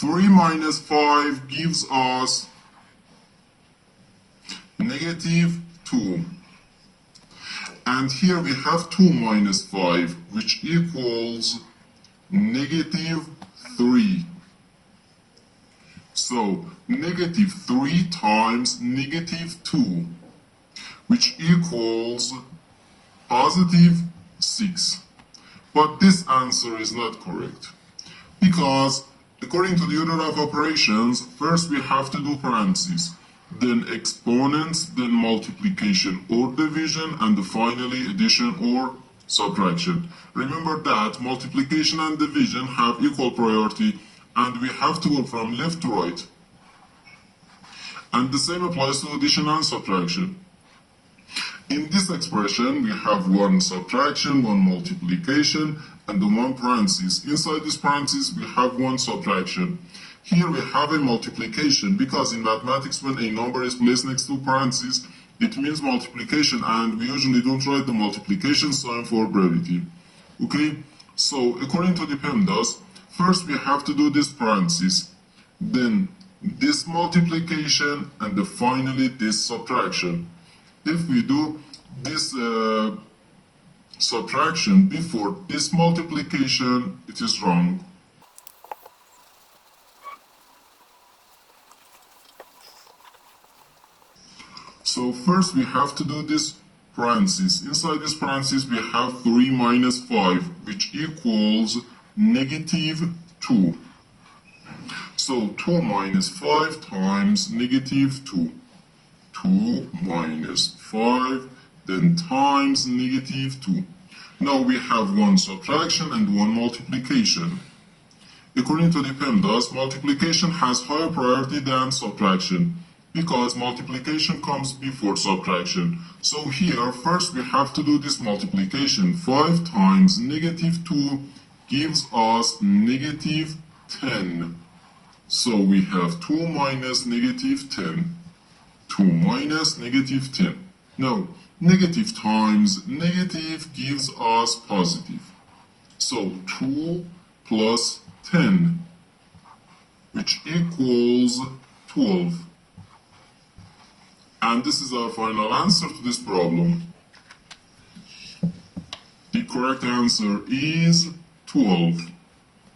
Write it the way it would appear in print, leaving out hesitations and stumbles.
3 minus 5 gives us negative 2. And here we have 2 minus 5, which equals negative 3. So, negative 3 times negative 2, which equals positive 6. But this answer is not correct, because according to the order of operations, first we have to do parentheses, then exponents, then multiplication or division, and finally addition or subtraction. Remember that multiplication and division have equal priority, and we have to go from left to right. And the same applies to addition and subtraction. In this expression, we have one subtraction, one multiplication, and the one parenthesis. Inside this parenthesis, we have one subtraction. Here we have a multiplication, because in mathematics, when a number is placed next to parentheses, it means multiplication, and we usually don't write the multiplication sign for brevity. Okay, so according to the PEMDAS, first we have to do this parenthesis, then this multiplication, and then finally this subtraction. If we do this subtraction before this multiplication, it is wrong. So first we have to do this parenthesis. Inside this parenthesis we have 3 minus 5, which equals negative 2. So 2 minus 5 times negative 2. 2 minus 5, then times negative 2. Now we have one subtraction and one multiplication. According to the PEMDAS, multiplication has higher priority than subtraction, because multiplication comes before subtraction. So here, first we have to do this multiplication. 5 times negative 2 gives us negative 10. So we have 2 minus negative 10. 2 minus negative 10. Now, negative times negative gives us positive. So 2 plus 10, which equals 12. And this is our final answer to this problem. The correct answer is 12.